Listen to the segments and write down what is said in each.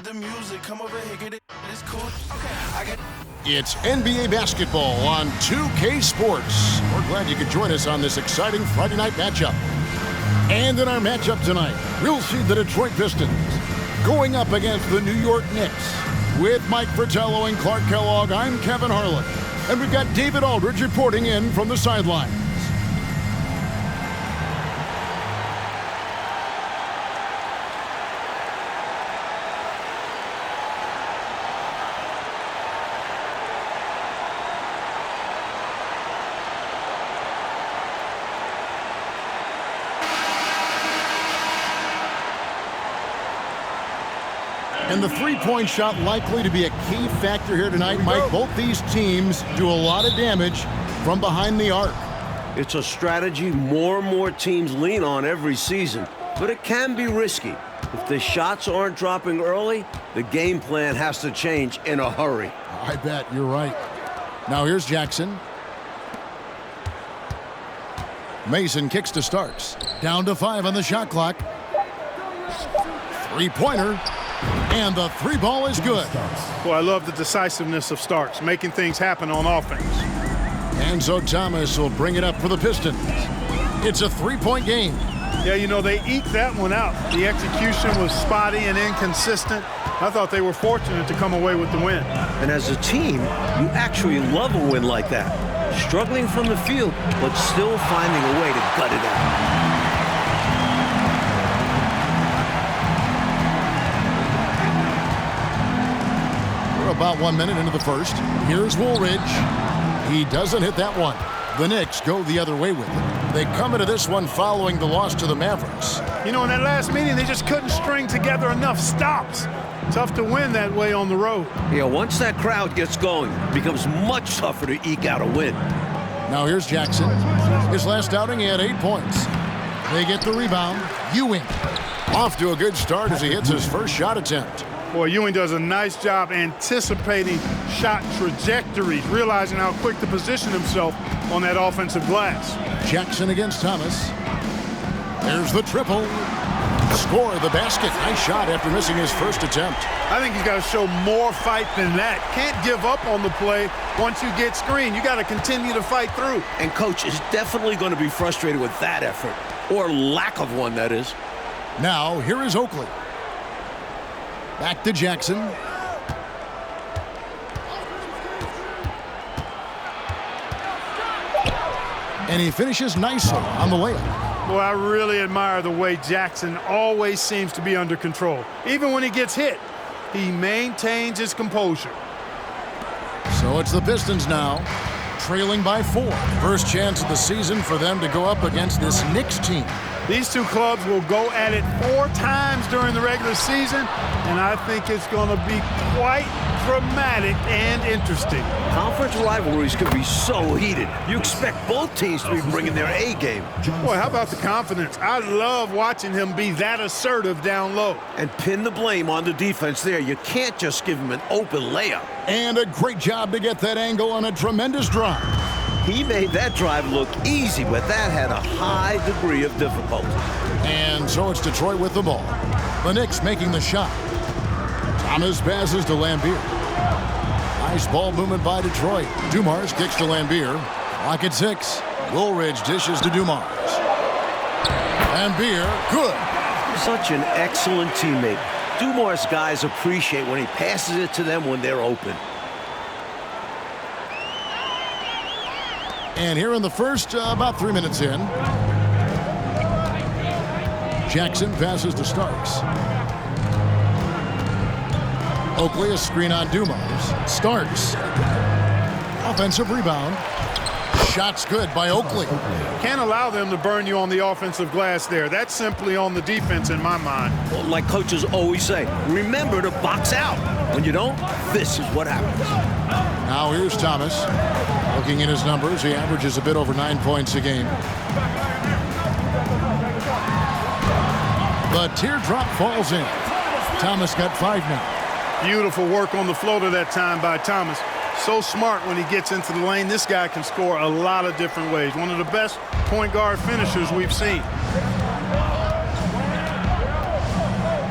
the music. Come over here, get it. It's cool. Okay, I get. It's NBA basketball on 2K Sports. We're glad you could join us on this exciting Friday night matchup. And in our matchup tonight, we'll see the Detroit Pistons going up against the New York Knicks. With Mike Fratello and Clark Kellogg, I'm Kevin Harlan. And we've got David Aldridge reporting in from the sidelines. And the three-point shot likely to be a key factor here tonight. Mike, both these teams do a lot of damage from behind the arc. It's a strategy more and more teams lean on every season, but it can be risky. If the shots aren't dropping early, the game plan has to change in a hurry. I bet you're right. Now here's Jackson. Mason kicks to Starks. Down to 5 on the shot clock. Three-pointer. And the three ball is good. Boy, I love the decisiveness of Starks, making things happen on offense. And so Thomas will bring it up for the Pistons. It's a three-point game. Yeah, you know, they eked that one out. The execution was spotty and inconsistent. I thought they were fortunate to come away with the win. And as a team, you actually love a win like that. Struggling from the field, but still finding a way to gut it out. About 1 minute into the first. Here's Woolridge. He doesn't hit that one. The Knicks go the other way with it. They come into this one following the loss to the Mavericks. You know, in that last meeting, they just couldn't string together enough stops. Tough to win that way on the road. Yeah, once that crowd gets going, it becomes much tougher to eke out a win. Now here's Jackson. His last outing, he had 8 points. They get the rebound. Ewing off to a good start as he hits his first shot attempt. Boy, Ewing does a nice job anticipating shot trajectories, realizing how quick to position himself on that offensive glass. Jackson against Thomas. There's the triple. Score the basket. Nice shot after missing his first attempt. I think he's got to show more fight than that. Can't give up on the play once you get screened. You got to continue to fight through. And Coach is definitely going to be frustrated with that effort, or lack of one, that is. Now, here is Oakley. Back to Jackson. And he finishes nicely on the layup. Boy, I really admire the way Jackson always seems to be under control. Even when he gets hit, he maintains his composure. So it's the Pistons now, trailing by 4. First chance of the season for them to go up against this Knicks team. These two clubs will go at it 4 times during the regular season, and I think it's going to be quite dramatic and interesting. Conference rivalries can be so heated. You expect both teams to be bringing their A game. Boy, how about the confidence? I love watching him be that assertive down low. And pin the blame on the defense there. You can't just give him an open layup. And a great job to get that angle on a tremendous drive. He made that drive look easy, but that had a high degree of difficulty. And so it's Detroit with the ball. The Knicks making the shot. Thomas passes to Lambeer. Nice ball movement by Detroit. Dumars kicks to Lambeer. Clock at 6. Woolridge dishes to Dumars. Lambeer, good. Such an excellent teammate. Dumars guys appreciate when he passes it to them when they're open. And here in the first, about 3 minutes in, Jackson passes to Starks. Oakley, a screen on Dumars. Starks. Offensive rebound. Shots good by Oakley. Can't allow them to burn you on the offensive glass there. That's simply on the defense in my mind. Well, like coaches always say, remember to box out. When you don't, this is what happens. Now here's Thomas. Looking at his numbers, he averages a bit over 9 points a game. The teardrop falls in. Thomas got 5 now. Beautiful work on the floater that time by Thomas. So smart when he gets into the lane. This guy can score a lot of different ways. One of the best point guard finishers we've seen.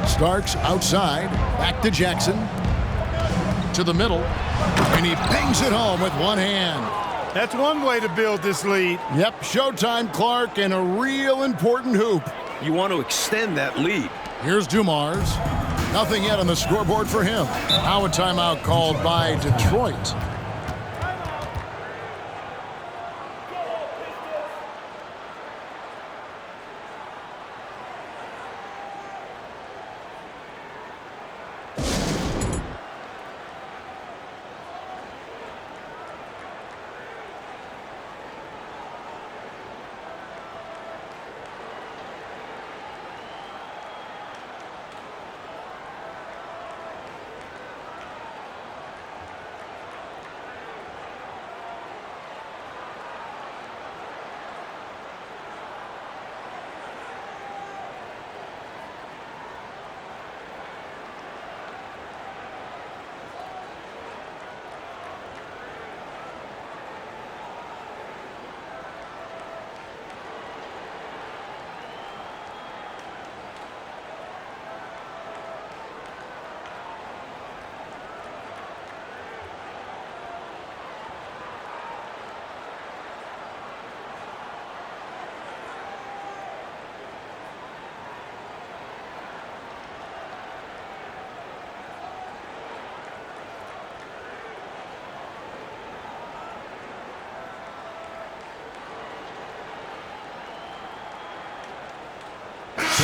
Starks outside. Back to Jackson. To the middle. And he bangs it home with one hand. That's one way to build this lead. Yep, showtime, Clark, and a real important hoop. You want to extend that lead. Here's Dumars. Nothing yet on the scoreboard for him. Now a timeout called by Detroit.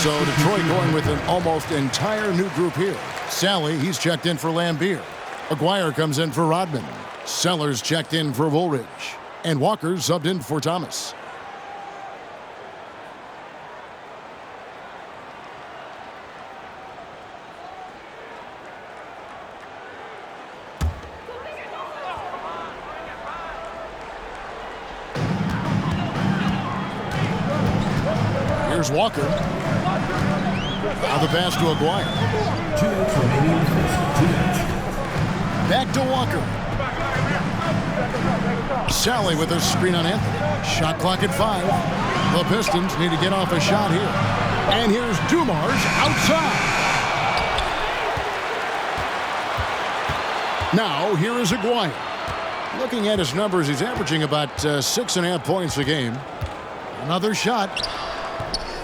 So Detroit going with an almost entire new group here. Sally, he's checked in for Lambeer. Aguirre comes in for Rodman. Sellers checked in for Woolridge. And Walker subbed in for Thomas. Here's Walker. Now the pass to Aguirre. 2 minutes remaining in the first. 2 minutes. Back to Walker. Sally with a screen on Anthony. Shot clock at 5. The Pistons need to get off a shot here. And here's Dumars outside. Now here is Aguirre. Looking at his numbers, he's averaging about 6.5 points a game. Another shot.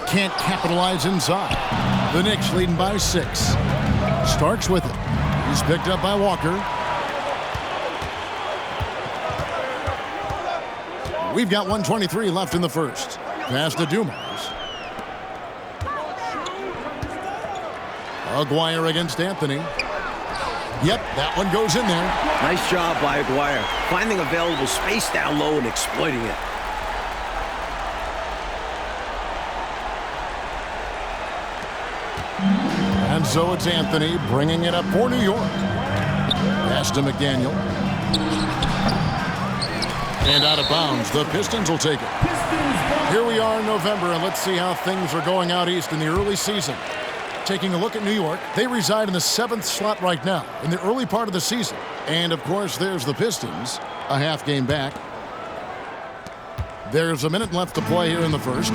Can't capitalize inside. The Knicks leading by 6. Starks with it. He's picked up by Walker. We've got 1:23 left in the first. Pass to Dumars. Aguirre against Anthony. Yep, that one goes in there. Nice job by Aguirre, finding available space down low and exploiting it. And so it's Anthony bringing it up for New York. Pass to McDaniel. And out of bounds, the Pistons will take it. Here we are in November, and let's see how things are going out east in the early season. Taking a look at New York, they reside in the 7th slot right now in the early part of the season. And, of course, there's the Pistons, a half game back. There's a minute left to play here in the first.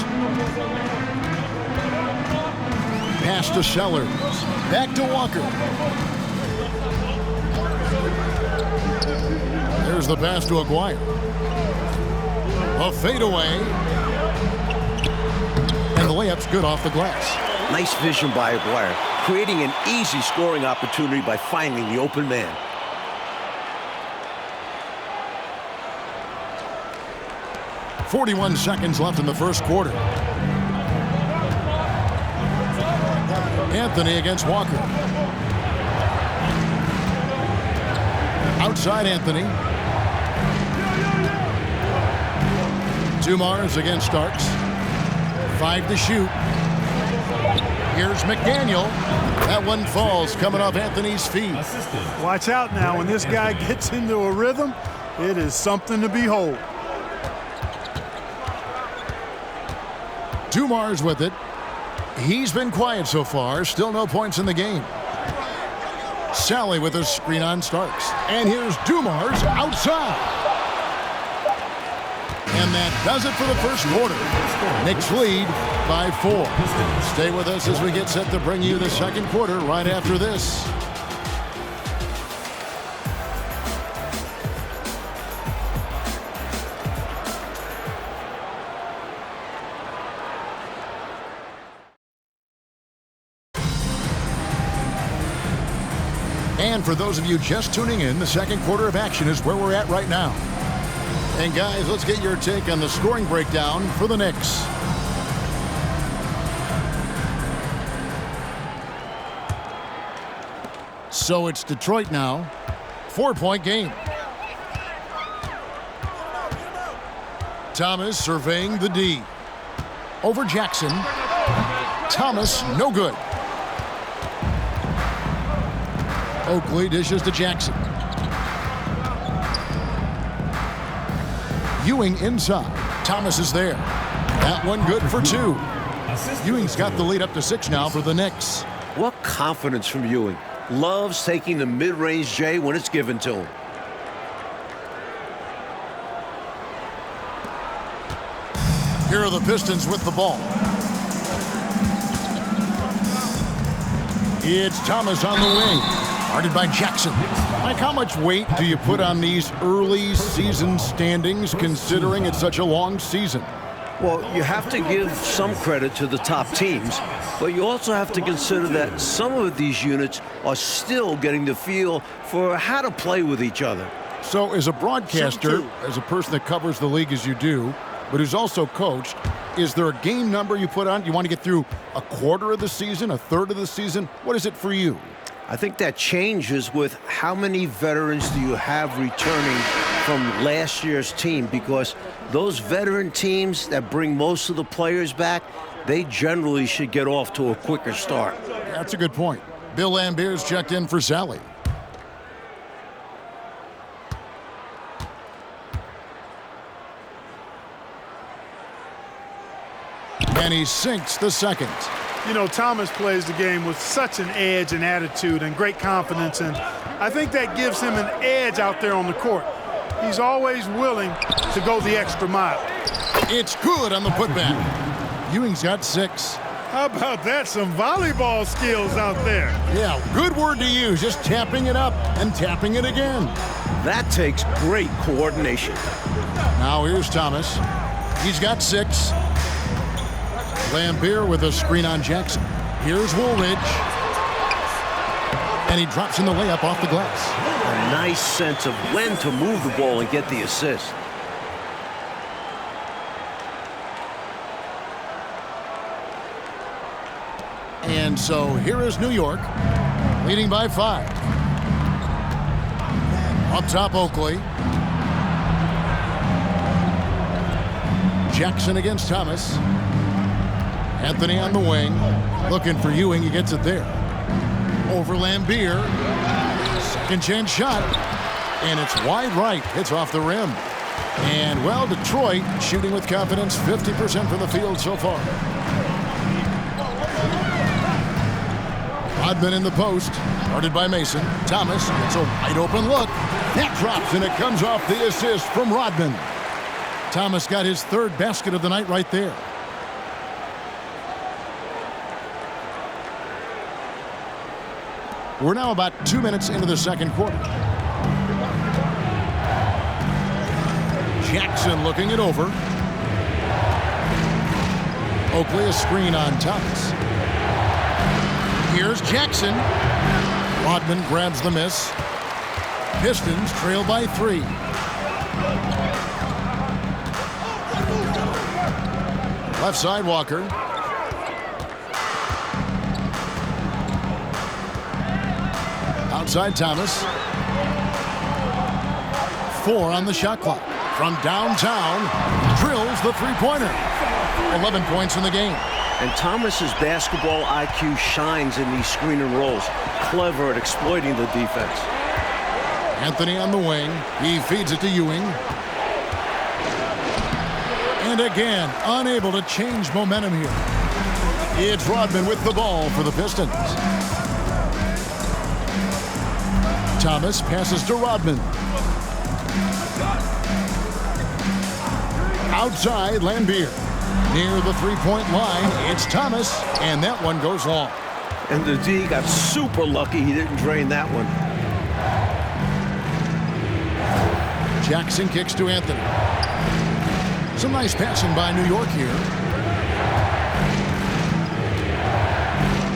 Pass to Sellers. Back to Walker. There's the pass to Aguirre. A fadeaway. And the layup's good off the glass. Nice vision by Aguirre, creating an easy scoring opportunity by finding the open man. .41 seconds left in the first quarter. Anthony against Walker. Outside Anthony. Dumars against Starks. 5 to shoot. Here's McDaniel. That one falls coming off Anthony's feet. Watch out now. When this guy gets into a rhythm, it is something to behold. Dumars with it. He's been quiet so far. Still no points in the game. Sally with a screen on Starks. And here's Dumars outside. And that does it for the first quarter. Knicks lead by 4. Stay with us as we get set to bring you the second quarter right after this. And for those of you just tuning in, the second quarter of action is where we're at right now. And guys, let's get your take on the scoring breakdown for the Knicks. So it's Detroit now. 4-point game. Thomas surveying the D. Over Jackson. Thomas, no good. Oakley dishes to Jackson. Ewing inside. Thomas is there. That one good for 2. Ewing's got the lead up to 6 now for the Knicks. What confidence from Ewing. Loves taking the mid-range J when it's given to him. Here are the Pistons with the ball. It's Thomas on the wing. Guarded by Jackson. Mike, how much weight do you put on these early season standings considering it's such a long season? Well, you have to give some credit to the top teams, but you also have to consider that some of these units are still getting the feel for how to play with each other. So as a broadcaster, as a person that covers the league as you do, but who's also coached, is there a game number you put on? Do you want to get through a quarter of the season, a third of the season? What is it for you? I think that changes with how many veterans do you have returning from last year's team, because those veteran teams that bring most of the players back, they generally should get off to a quicker start. That's a good point. Bill Lambert's checked in for Sally. And he sinks the second. You know, Thomas plays the game with such an edge and attitude and great confidence, and I think that gives him an edge out there on the court. He's always willing to go the extra mile. It's good on the putback. Ewing's got 6. How about that? Some volleyball skills out there. Yeah, good word to use. Just tapping it up and tapping it again. That takes great coordination. Now here's Thomas. He's got 6. Lambert with a screen on Jackson. Here's Woolridge. And he drops in the layup off the glass. A nice sense of when to move the ball and get the assist. And so here is New York, leading by 5. Up top, Oakley. Jackson against Thomas. Anthony on the wing, looking for Ewing. He gets it there. Over Lambert. Second chance shot. And it's wide right. Hits off the rim. And, well, Detroit shooting with confidence, 50% from the field so far. Rodman in the post, guarded by Mason. Thomas gets a wide open look. That drops, and it comes off the assist from Rodman. Thomas got his 3rd basket of the night right there. We're now about 2 minutes into the second quarter. Jackson looking it over. Oakley a screen on Thomas. Here's Jackson. Rodman grabs the miss. Pistons trail by 3. Left side, Walker. Outside, Thomas. 4 on the shot clock. From downtown, drills the three-pointer. 11 points in the game. And Thomas's basketball IQ shines in these screen and rolls. Clever at exploiting the defense. Anthony on the wing. He feeds it to Ewing. And again, unable to change momentum here. It's Rodman with the ball for the Pistons. Thomas passes to Rodman. Outside, Lambeer. Near the three-point line, it's Thomas, and that one goes long. And the D got super lucky he didn't drain that one. Jackson kicks to Anthony. Some nice passing by New York here.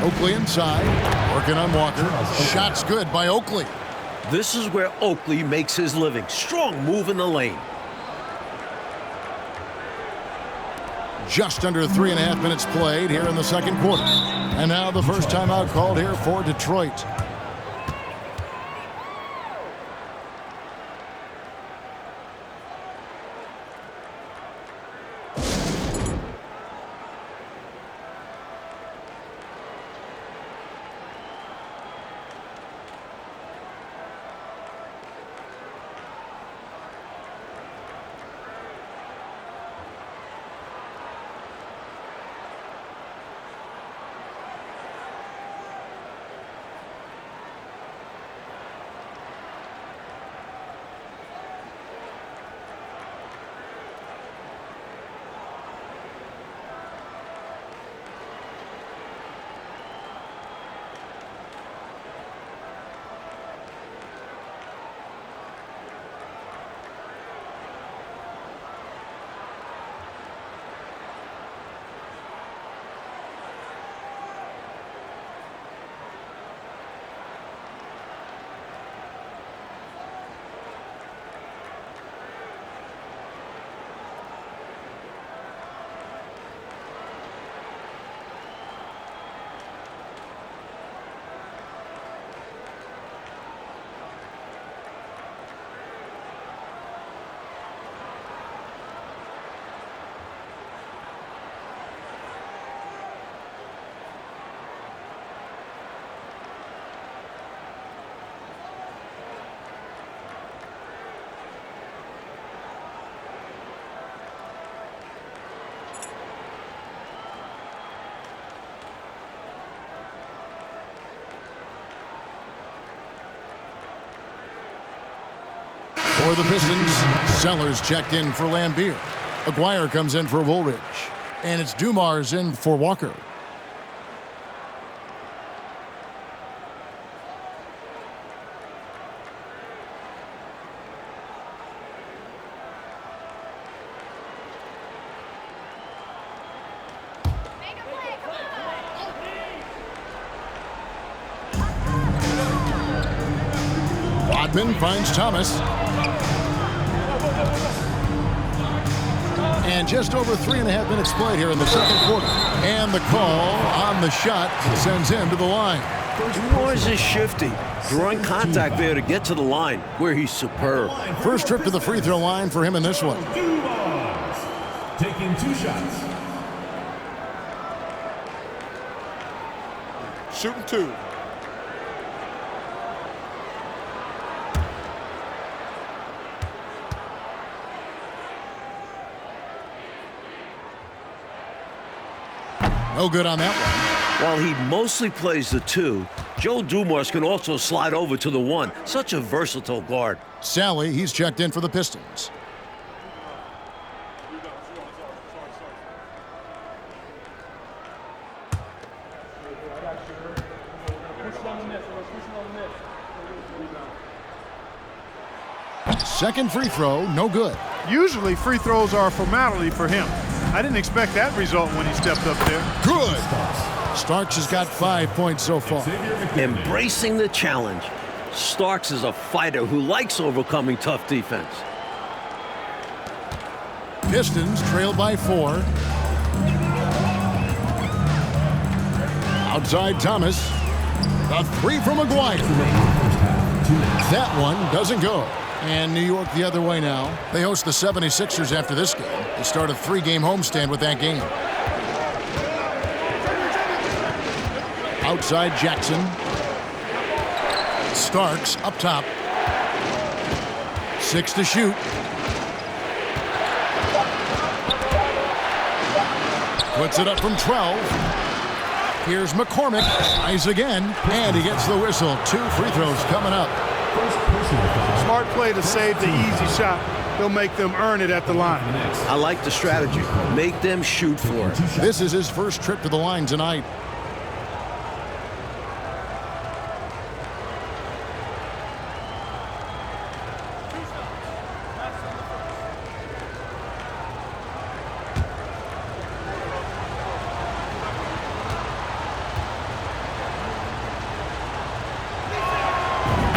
Oakley inside, working on Walker. Shot's good by Oakley. This is where Oakley makes his living. Strong move in the lane. Just under 3.5 minutes played here in the second quarter. And now the first timeout called here for Detroit. For the Pistons, Sellers checked in for Lambeer. Aguirre comes in for Woolridge. And it's Dumars in for Walker. Rodman finds Thomas. And just over 3.5 minutes played here in the second quarter. And the call on the shot sends him to the line. Dumars is shifty, drawing contact there to get to the line, where he's superb. First trip to the free throw line for him in this one. Dumars taking 2 shots. Shooting 2. No good on that one. While he mostly plays the 2, Joe Dumars can also slide over to the 1. Such a versatile guard. Sally, he's checked in for the Pistons. Second free throw, no good. Usually free throws are a formality for him. I didn't expect that result when he stepped up there. Good. Starks has got 5 points so far. Embracing the challenge. Starks is a fighter who likes overcoming tough defense. Pistons trail by 4. Outside Thomas. A 3 from Aguirre. That one doesn't go. And New York the other way now. They host the 76ers after this game. They start a 3-game homestand with that game. Outside Jackson. Starks up top. 6 to shoot. Puts it up from 12. Here's McCormick. Tries again. And he gets the whistle. 2 free throws coming up. Smart play to save the easy shot. he'll make them earn it at the line. I like the strategy. Make them shoot for it. This is his first trip to the line tonight.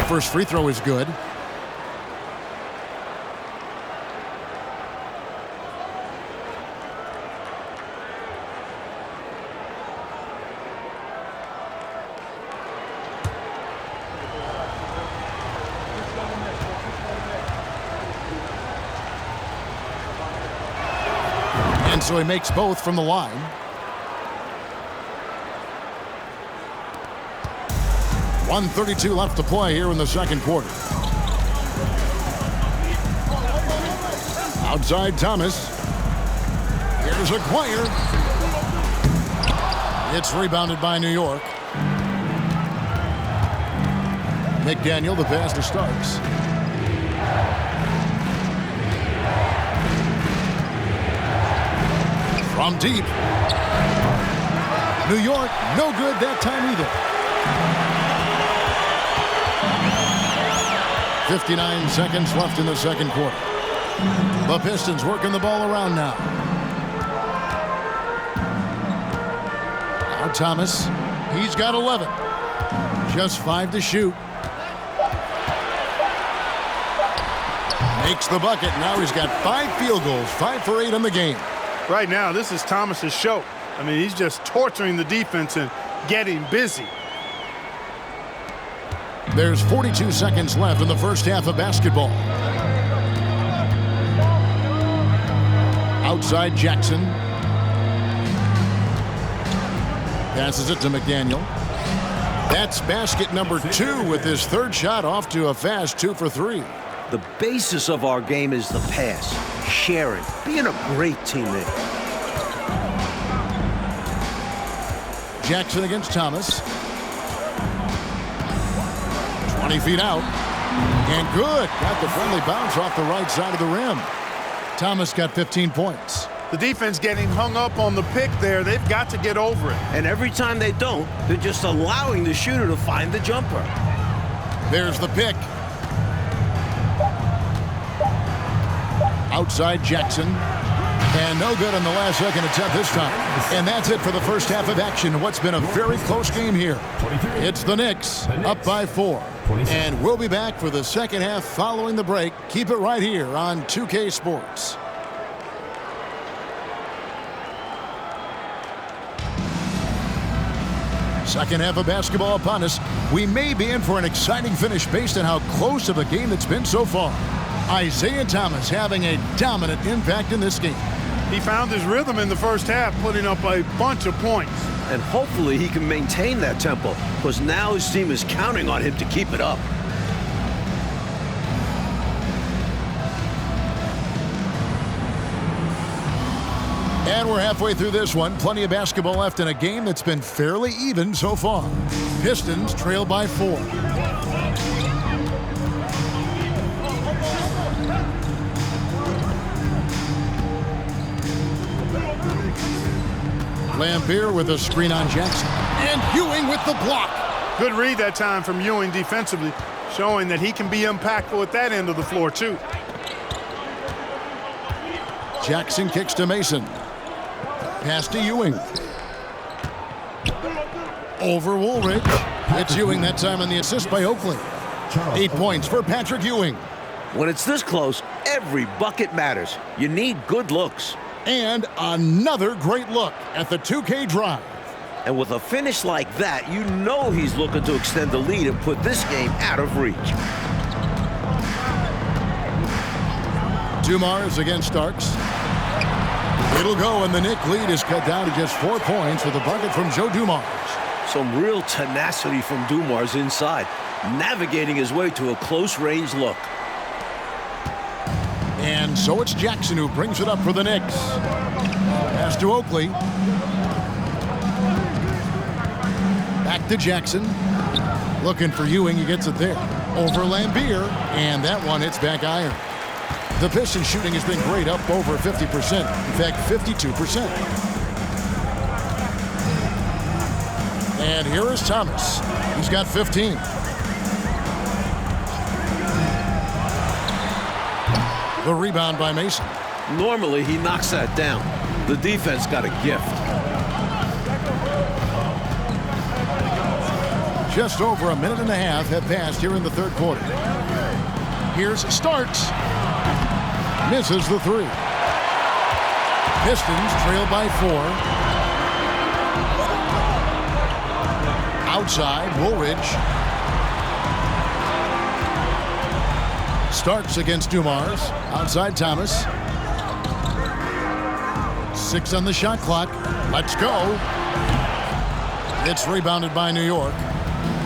First free throw is good. And so he makes both from the line. .132 left to play here in the second quarter. Outside Thomas. Here's Acquire. It's rebounded by New York. McDaniel, the pass to Starks. From deep. New York, no good that time either. 59 seconds left in the second quarter. The Pistons working the ball around now. Now Thomas. He's got 11. Just 5 to shoot. Makes the bucket. Now he's got 5 field goals. 5 for 8 in the game. Right now, this is Thomas's show. I mean, he's just torturing the defense and getting busy. There's 42 seconds left in the first half of basketball. Outside Jackson. Passes it to McDaniel. That's basket number 2 with his third shot off to a fast 2 for 3. The basis of our game is the pass, sharing, being a great teammate. Jackson against Thomas. 20 feet out. And good. Got the friendly bounce off the right side of the rim. Thomas got 15 points. The defense getting hung up on the pick there. They've got to get over it. And every time they don't, they're just allowing the shooter to find the jumper. There's the pick. Outside Jackson. And no good on the last second attempt this time. And that's it for the first half of action. What's been a very close game here. It's the Knicks up by 4. And we'll be back for the second half following the break. Keep it right here on 2K Sports. Second half of basketball upon us. We may be in for an exciting finish based on how close of a game it's been so far. Isaiah Thomas having a dominant impact in this game. He found his rhythm in the first half, putting up a bunch of points. And hopefully he can maintain that tempo, because now his team is counting on him to keep it up. And we're halfway through this one. Plenty of basketball left in a game that's been fairly even so far. Pistons trail by 4. Lampier with a screen on Jackson. And Ewing with the block. Good read that time from Ewing defensively, showing that he can be impactful at that end of the floor, too. Jackson kicks to Mason. Pass to Ewing. Over Woolridge. It's Ewing that time on the assist by Oakley. 8 points for Patrick Ewing. When it's this close, every bucket matters. You need good looks. And another great look at the 2K drive. And with a finish like that, you know he's looking to extend the lead and put this game out of reach. Dumars against Starks. It'll go, and the Knicks lead is cut down to just 4 points with a bucket from Joe Dumars. Some real tenacity from Dumars inside, navigating his way to a close-range look. And so it's Jackson who brings it up for the Knicks. Pass to Oakley. Back to Jackson. Looking for Ewing. He gets it there. Over Lampier. And that one hits back iron. The Pistons shooting has been great, up over 50%. In fact, 52%. And here is Thomas. He's got 15. The rebound by Mason. Normally, he knocks that down. The defense got a gift. Just over a minute and a half have passed here in the third quarter. Here's Starks. Misses the three. Pistons trail by 4. Outside, Woolridge. Starks against Dumars. Outside, Thomas. 6 on the shot clock. Let's go. It's rebounded by New York.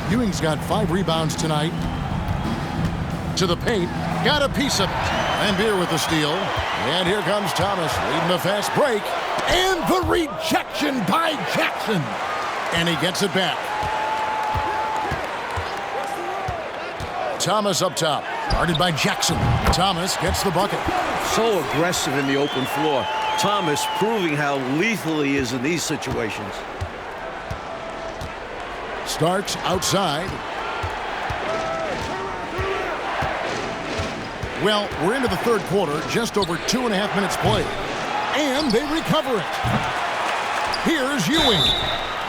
Ewing's got 5 rebounds tonight. To the paint. Got a piece of it. And Beer with the steal. And here comes Thomas leading the fast break. And the rejection by Jackson. And he gets it back. Thomas up top. Guarded by Jackson. Thomas gets the bucket. So aggressive in the open floor. Thomas proving how lethal he is in these situations. Starks outside. Well, we're into the third quarter, just over 2.5 minutes played. And they recover it. Here's Ewing.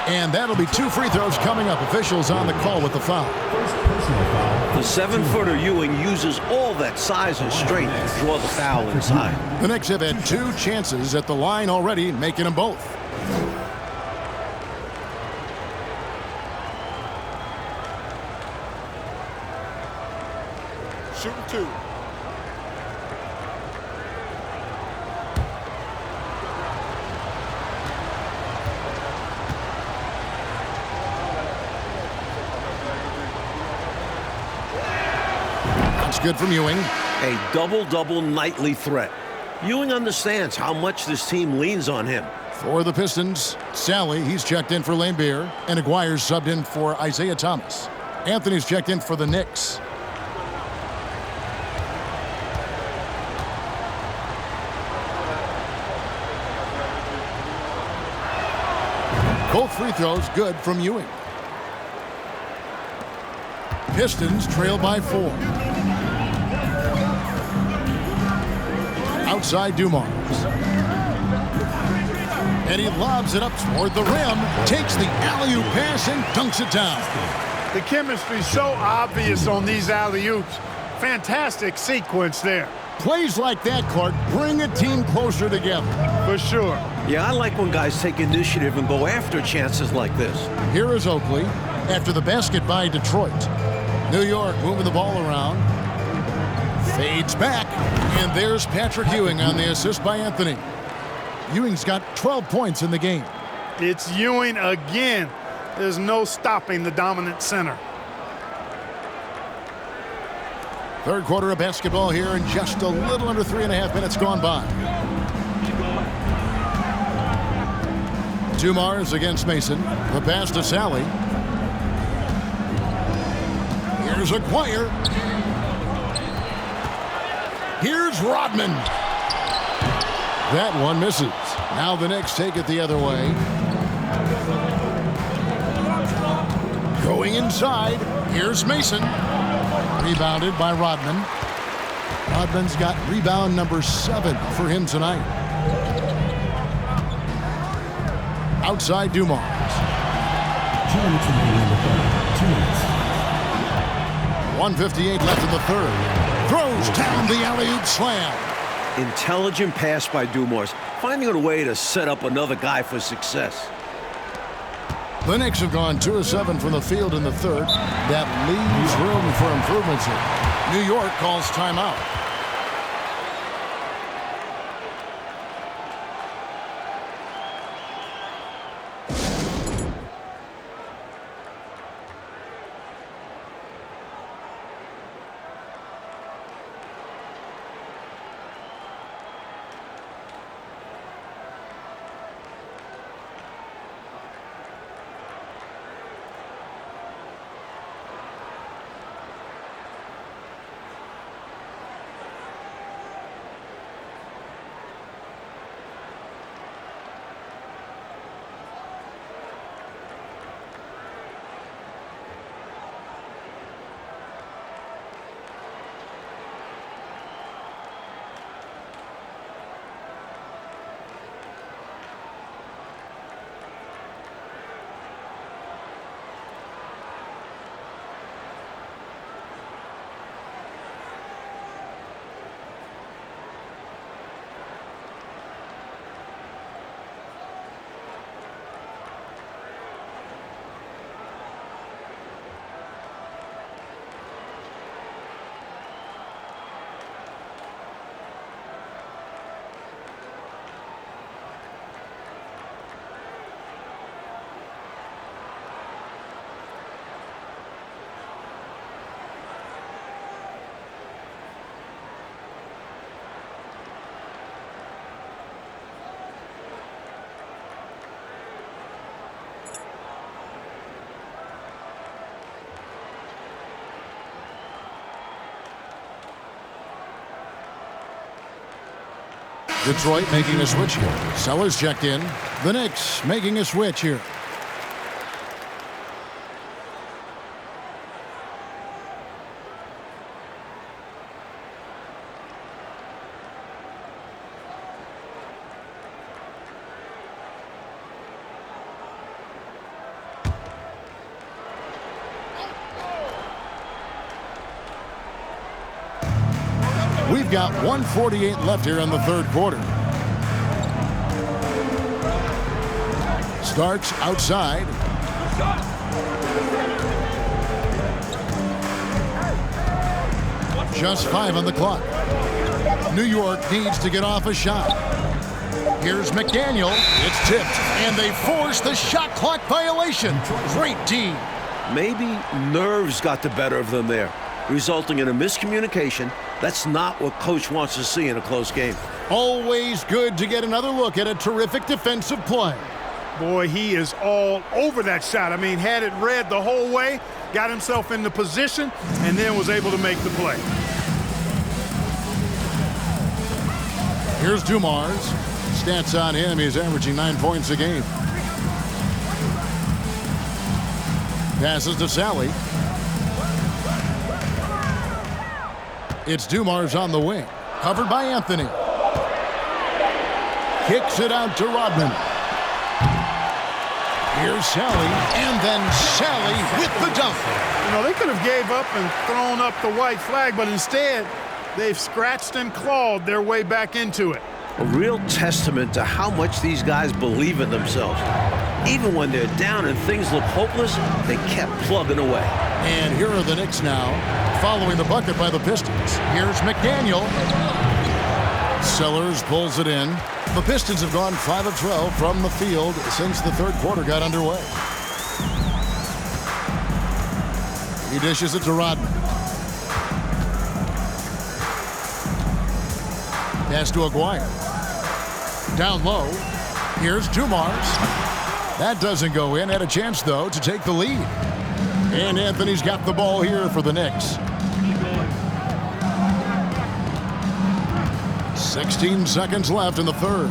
And that'll be 2 free throws coming up. Officials on the call with the foul. The 7-footer Ewing uses all that size and strength to draw the foul inside. The Knicks have had 2 chances at the line already, making them both. Shooting 2. That's good from Ewing. A double-double nightly threat. Ewing understands how much this team leans on him. For the Pistons, Sally, he's checked in for Lambeer, and Aguirre's subbed in for Isaiah Thomas. Anthony's checked in for the Knicks. Both free throws good from Ewing. Pistons trail by 4. Outside Dumars. And he lobs it up toward the rim, takes the alley-oop pass and dunks it down. The chemistry's so obvious on these alley-oops. Fantastic sequence there. Plays like that, Clark, bring a team closer together. For sure. Yeah, I like when guys take initiative and go after chances like this. Here is Oakley after the basket by Detroit. New York moving the ball around. Fades back, and there's Patrick Ewing on the assist by Anthony. Ewing's got 12 points in the game. It's Ewing again. There's no stopping the dominant center. Third quarter of basketball here, and just a little under 3.5 minutes gone by. Dumars against Mason. The pass to Sally. Here's Aguirre. Here's Rodman. That one misses. Now the Knicks take it the other way. Going inside. Here's Mason. Rebounded by Rodman. Rodman's got rebound number 7 for him tonight. Outside Dumars. 1:58 left in the third. Throws down the alley-oop slam. Intelligent pass by Dumars, finding a way to set up another guy for success. The Knicks have gone 2 of 7 from the field in the third. That leaves room for improvements here. New York calls timeout. Detroit making a switch here. Sellers checked in. The Knicks making a switch here. We've got 1:48 left here in the third quarter. Starks outside. Just 5 on the clock. New York needs to get off a shot. Here's McDaniel. It's tipped, and they force the shot clock violation. Great D. Maybe nerves got the better of them there, resulting in a miscommunication. That's not what coach wants to see in a close game. Always good to get another look at a terrific defensive play. Boy, he is all over that shot. I mean, had it read the whole way, got himself in the position, and then was able to make the play. Here's Dumars. Stats on him, he's averaging 9 points a game. Passes to Sally. It's Dumars on the wing. Covered by Anthony. Kicks it out to Rodman. Here's Sally, and then Sally with the dunk. You know, they could have gave up and thrown up the white flag, but instead, they've scratched and clawed their way back into it. A real testament to how much these guys believe in themselves. Even when they're down and things look hopeless, they kept plugging away. And here are the Knicks now, following the bucket by the Pistons. Here's McDaniel. Sellers pulls it in. The Pistons have gone 5 of 12 from the field since the third quarter got underway. He dishes it to Rodman. Pass to Aguirre. Down low. Here's Dumars. That doesn't go in. Had a chance, though, to take the lead. And Anthony's got the ball here for the Knicks. 16 seconds left in the third.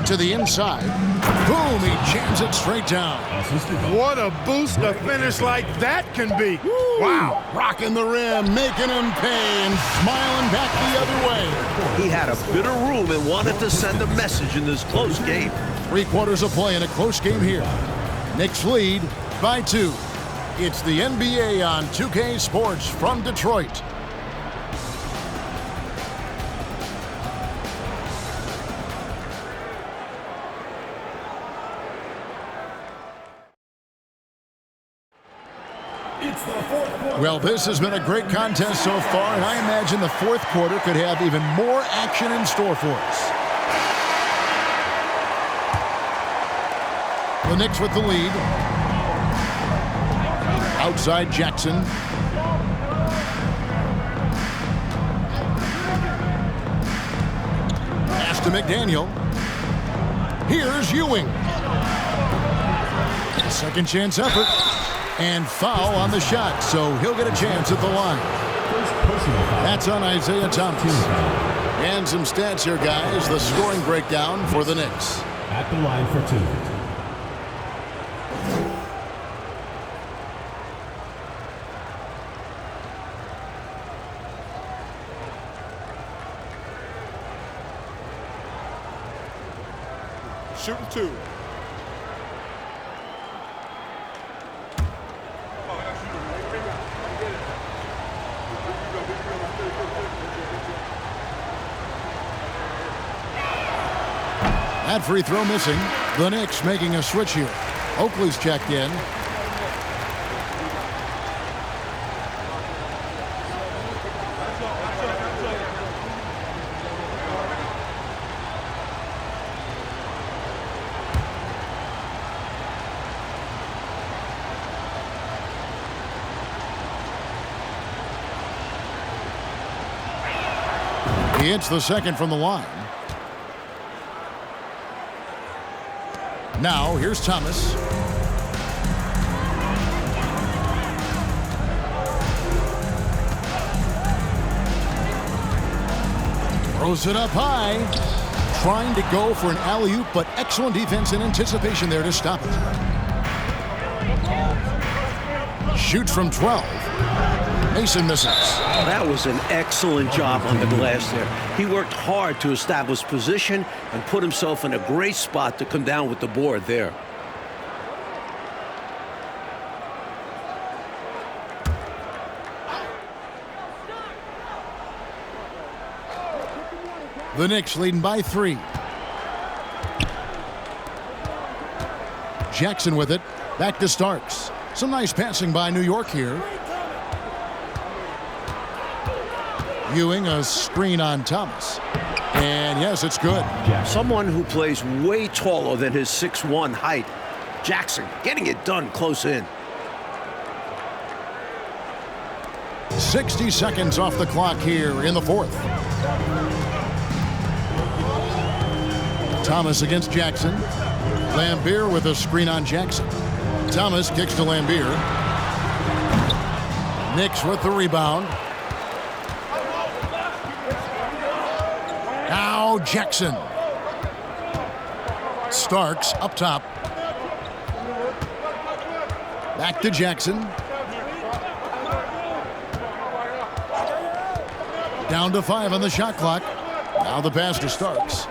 To the inside. Boom, he jams it straight down. What a boost a finish like that can be. Woo. Wow, rocking the rim, making him pay, and smiling back the other way. He had a bit of room and wanted to send a message in this close game. 3 quarters of play in a close game here. Knicks lead by 2. It's the NBA on 2K Sports from Detroit. Well, this has been a great contest so far, and I imagine the fourth quarter could have even more action in store for us. The Knicks with the lead. Outside Jackson. Pass to McDaniel. Here's Ewing. Second chance effort. And foul on the shot, so he'll get a chance at the line. That's on Isaiah Thomas. And some stats here, guys. The scoring breakdown for the Knicks. At the line for 2. Shooting 2. That free throw missing. The Knicks making a switch here. Oakley's checked in. He hits the second from the line. Now, here's Thomas. Throws it up high. Trying to go for an alley-oop, but excellent defense and anticipation there to stop it. Shoots from 12. Mason misses. That was an excellent job on the glass there. He worked hard to establish position and put himself in a great spot to come down with the board there. The Knicks leading by 3. Jackson with it. Back to Starks. Some nice passing by New York here. Ewing, a screen on Thomas. And yes, it's good. Someone who plays way taller than his 6'1" height. Jackson getting it done close in. 60 seconds off the clock here in the fourth. Thomas against Jackson. Lambier with a screen on Jackson. Thomas kicks to Lambier. Knicks with the rebound. Now Jackson. Starks up top. Back to Jackson. Down to 5 on the shot clock. Now the pass to Starks.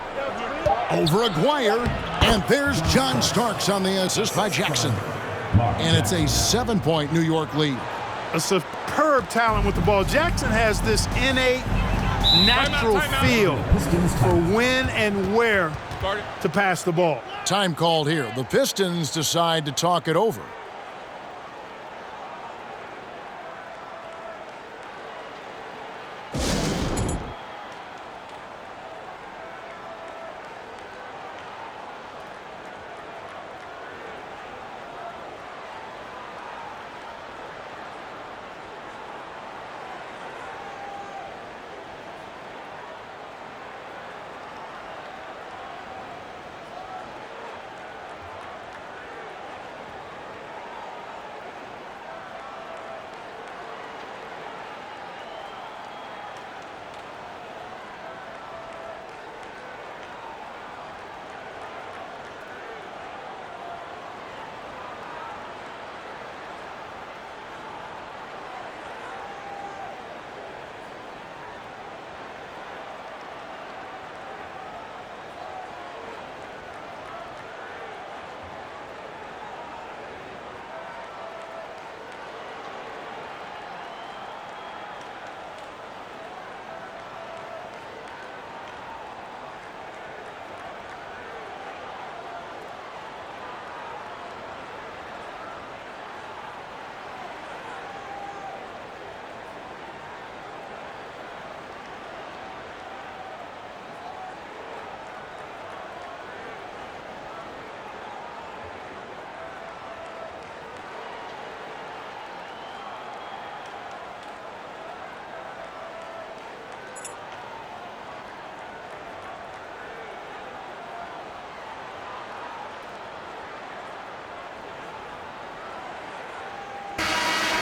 Over Aguirre, and there's John Starks on the assist by Jackson. And it's a 7-point New York lead. A superb talent with the ball. Jackson has this innate, natural feel for when and where to pass the ball. Time called here. The Pistons decide to talk it over.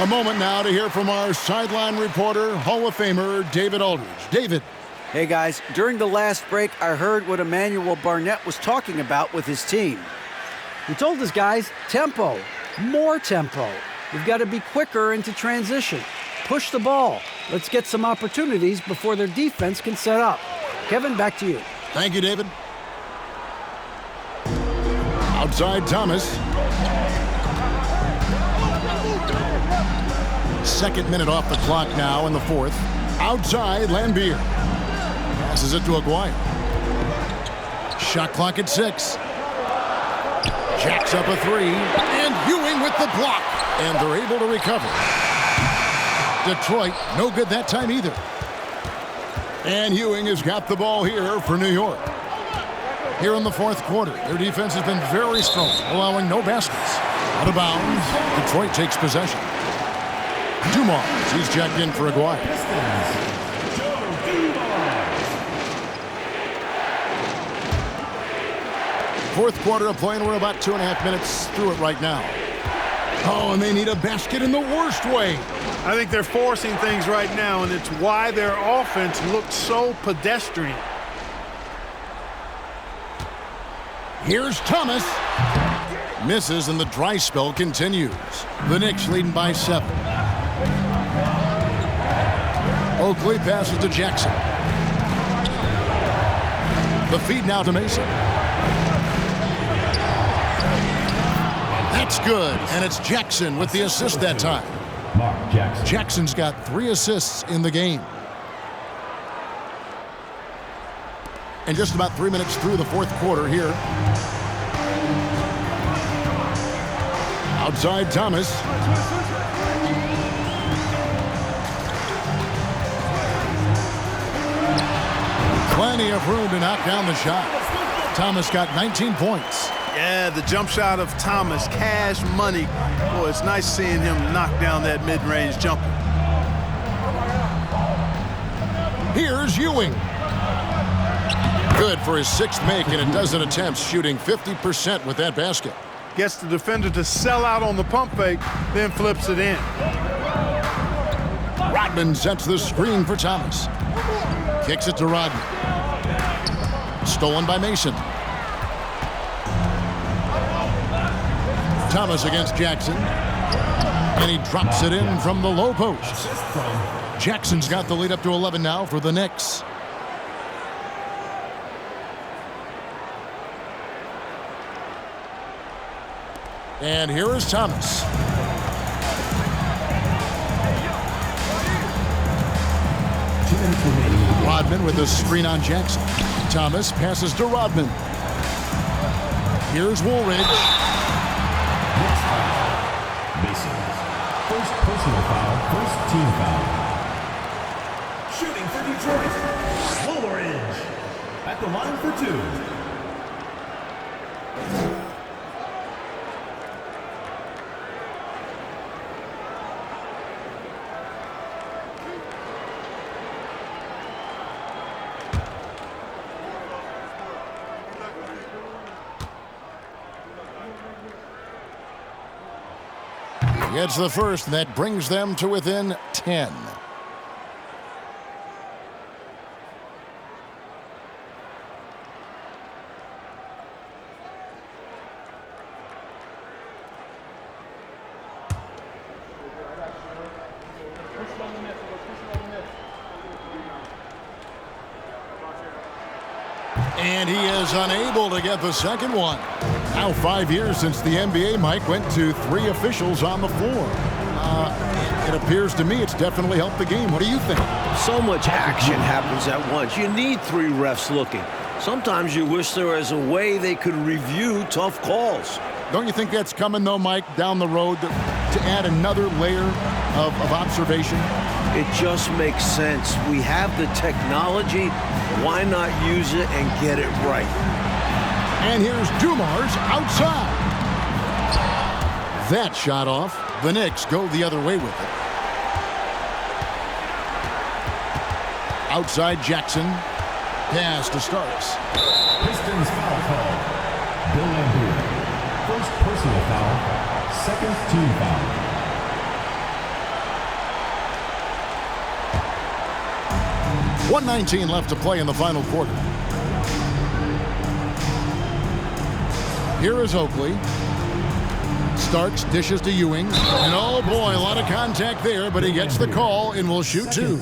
A moment now to hear from our sideline reporter, Hall of Famer David Aldridge. David. Hey, guys. During the last break, I heard what Emmanuel Barnett was talking about with his team. He told his guys, tempo, more tempo. We've got to be quicker into transition. Push the ball. Let's get some opportunities before their defense can set up. Kevin, back to you. Thank you, David. Outside Thomas. Second minute off the clock now in the fourth. Outside Lambier. Passes it to Aguirre. Shot clock at 6. Jacks up a 3. And Ewing with the block. And they're able to recover. Detroit, no good that time either. And Ewing has got the ball here for New York. Here in the fourth quarter, their defense has been very strong, allowing no baskets. Out of bounds, Detroit takes possession. Dumars, he's checked in for Aguirre. Fourth quarter of play, and we're about 2.5 minutes through it right now. Oh, and they need a basket in the worst way. I think they're forcing things right now, and it's why their offense looks so pedestrian. Here's Thomas. Misses, and the dry spell continues. The Knicks leading by 7. Oakley passes to Jackson. The feed now to Mason. That's good, and it's Jackson with the assist that time. Mark Jackson. Jackson's got 3 assists in the game. And just about 3 minutes through the fourth quarter here. Outside Thomas. Plenty of room to knock down the shot. Thomas got 19 points. Yeah, the jump shot of Thomas, cash money. Boy, it's nice seeing him knock down that mid-range jumper. Here's Ewing. Good for his 6th make in a dozen attempts, shooting 50% with that basket. Gets the defender to sell out on the pump fake, then flips it in. Rodman sets the screen for Thomas. Kicks it to Rodman. Stolen by Mason. Thomas against Jackson. And he drops it in from the low post. Jackson's got the lead up to 11 now for the Knicks. And here is Thomas. Rodman with a screen on Jackson. Thomas passes to Rodman. Here's Woolridge. Mason. First personal foul, first team foul. Shooting for Detroit. Woolridge. At the line for 2. Gets the first, and that brings them to within 10. And he is unable to get the second one. Now 5 years since the NBA, Mike, went to 3 officials on the floor. It appears to me it's definitely helped the game. What do you think? So much action happens at once. You need 3 refs looking. Sometimes you wish there was a way they could review tough calls. Don't you think that's coming, though, Mike, down the road to add another layer of observation? It just makes sense. We have the technology. Why not use it and get it right? And here's Dumars outside. That shot off. The Knicks go the other way with it. Outside Jackson. Pass to Starks. Pistons foul call. Bill Lambier. First personal foul, second team foul. .119 left to play in the final quarter. Here is Oakley. Starks, dishes to Ewing. And oh boy, a lot of contact there, but he gets the call and will shoot 2.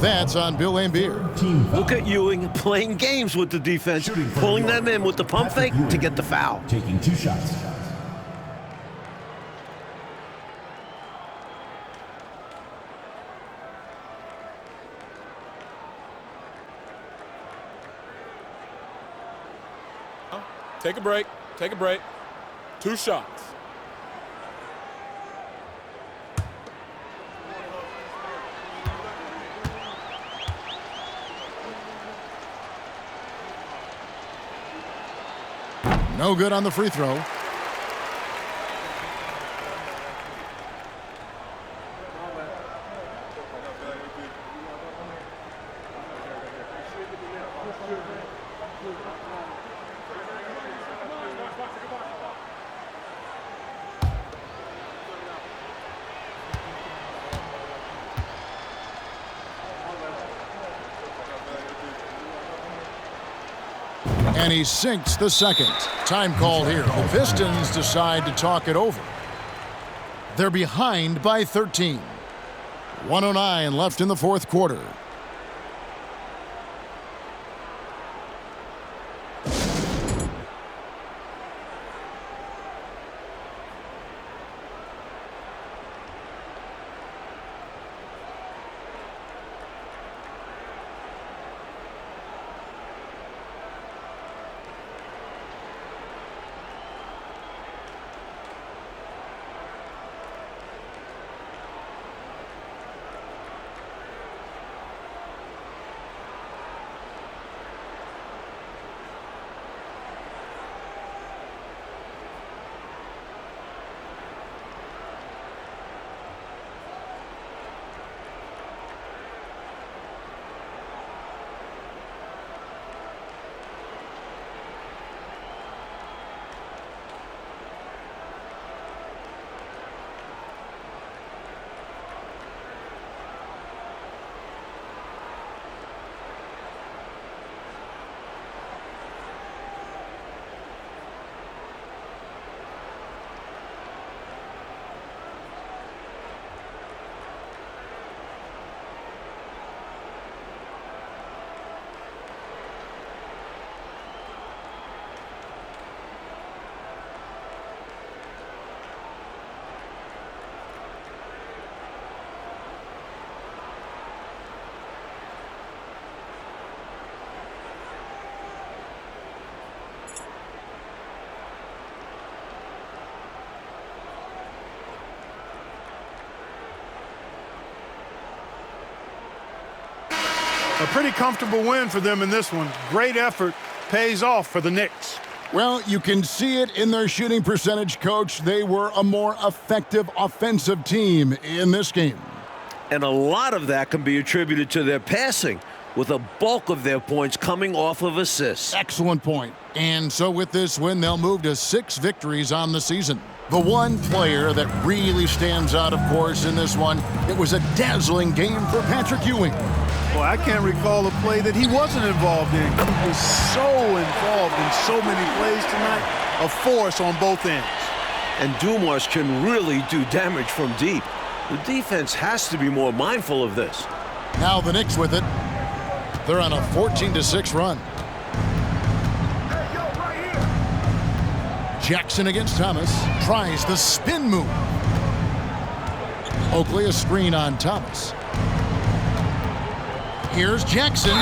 That's on Bill Lambier. Look at Ewing playing games with the defense, pulling them in with the pump fake to get the foul. Taking 2 shots. Take a break. Take a break. 2 shots. No good on the free throw. And he sinks the second. Time called here. The Pistons decide to talk it over. They're behind by 13. 1:09 left in the fourth quarter. A pretty comfortable win for them in this one. Great effort pays off for the Knicks. Well, you can see it in their shooting percentage, Coach. They were a more effective offensive team in this game. And a lot of that can be attributed to their passing, with a bulk of their points coming off of assists. Excellent point. And so with this win, they'll move to 6 victories on the season. The one player that really stands out, of course, in this one, it was a dazzling game for Patrick Ewing. Well, I can't recall a play that he wasn't involved in. He was so involved in so many plays tonight, a force on both ends. And Dumas can really do damage from deep. The defense has to be more mindful of this. Now the Knicks with it. They're on a 14-6 run. Jackson against Thomas. Tries the spin move. Oakley a screen on Thomas. Here's Jackson,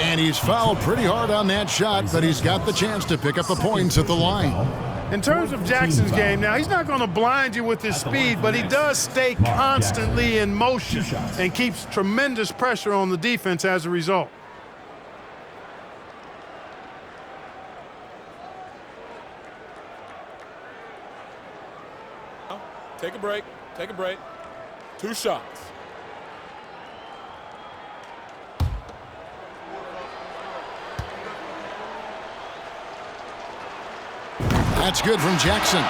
and he's fouled pretty hard on that shot, but he's got the chance to pick up the points at the line. In terms of Jackson's game, now he's not going to blind you with his speed, but he does stay constantly in motion and keeps tremendous pressure on the defense as a result. Take a break. Take a break. 2 shots. That's good from Jackson.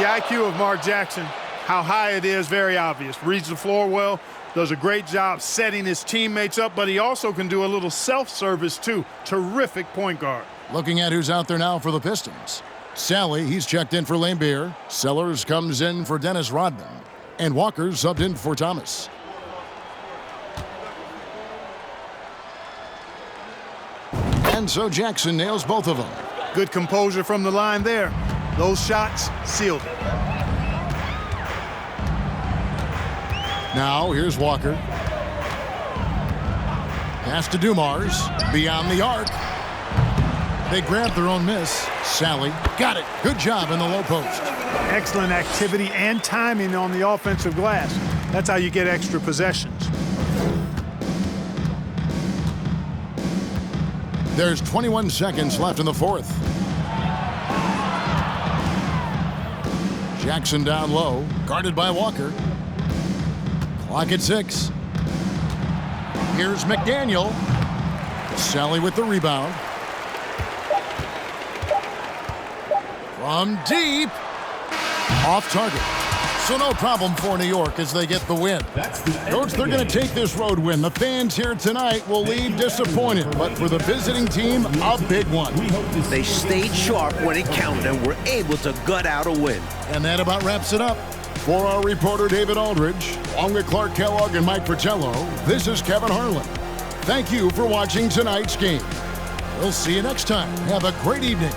The IQ of Mark Jackson, how high it is, very obvious. Reads the floor well, does a great job setting his teammates up, but he also can do a little self-service too. Terrific point guard. Looking at who's out there now for the Pistons. Sally, he's checked in for Lambeer. Sellers comes in for Dennis Rodman. And Walker subbed in for Thomas. And so Jackson nails both of them. Good composure from the line there. Those shots sealed it. Now here's Walker. Pass to Dumars. Beyond the arc. They grab their own miss. Sally got it. Good job in the low post. Excellent activity and timing on the offensive glass. That's how you get extra possessions. There's 21 seconds left in the fourth. Jackson down low, guarded by Walker. Clock at 6. Here's McDaniel. Sally with the rebound. From deep. Off target. So no problem for New York as they get the win. That's the end Coach, of the they're going to game. take this road win. The fans here tonight will leave disappointed, but for the visiting team, a big one. We hope to They see stayed sharp when it counted and were able to gut out a win. And that about wraps it up. For our reporter, David Aldridge, along with Clark Kellogg and Mike Fratello, this is Kevin Harlan. Thank you for watching tonight's game. We'll see you next time. Have a great evening.